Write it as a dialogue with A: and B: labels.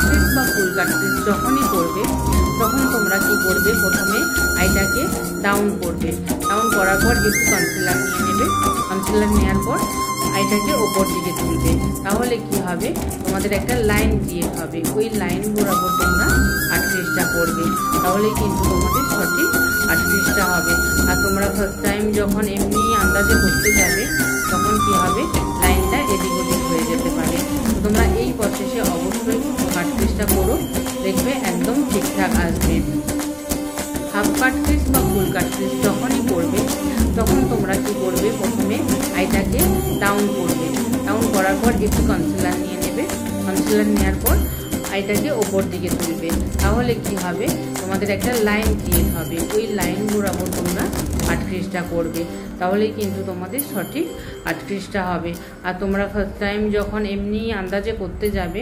A: Crease বা ফুল কাট crease যখনই করবে তখন তোমরা কি করবে, প্রথমে আইটাকে ডাউন করবে। ডাউন করার পর একটু কনসিলার নিয়ে নেবে। কনসিলার নেওয়ার পর আইটাকে ওপর দিকে তুলবে। তাহলে কি হবে, তোমাদের একটা লাইন ক্রিয়েট হবে। ওই লাইন বরাবর তোমরা 38টা করবে। তাহলেই কিন্তু তোমাদের সঠিক 38টা হবে। আর তোমরা ফার্স্ট টাইম যখন এমনি আন্দাজে করতে যাবে তখন কি হবে, লাইনটা এদিক ওদিক হয়ে যেতে পারে। তো তোমরা এই প্রসেসে অবশ্যই 38টা করো, দেখবে একদম ঠিকঠাক আসবে। হাফ কাট ক্রিজ বা ফুল কাট ক্রিজ যখনই করবে তখন তোমরা কি করবে, প্রথমে আইটাকে ডাউন করবে। ডাউন করার পর একটু কনসিলার নিয়ে নেবে। কনসিলার নেওয়ার পর আইটাকে ওপর দিকে তুলবে। তাহলে কি হবে, তোমাদের একটা লাইন ক্রিয়েট হবে। ওই লাইন বরাবর তোমরা 38টা করবে। তাহলেই কিন্তু তোমাদের সঠিক 38টা হবে। আর তোমরা ফার্স্ট টাইম যখন এমনি আন্দাজে করতে যাবে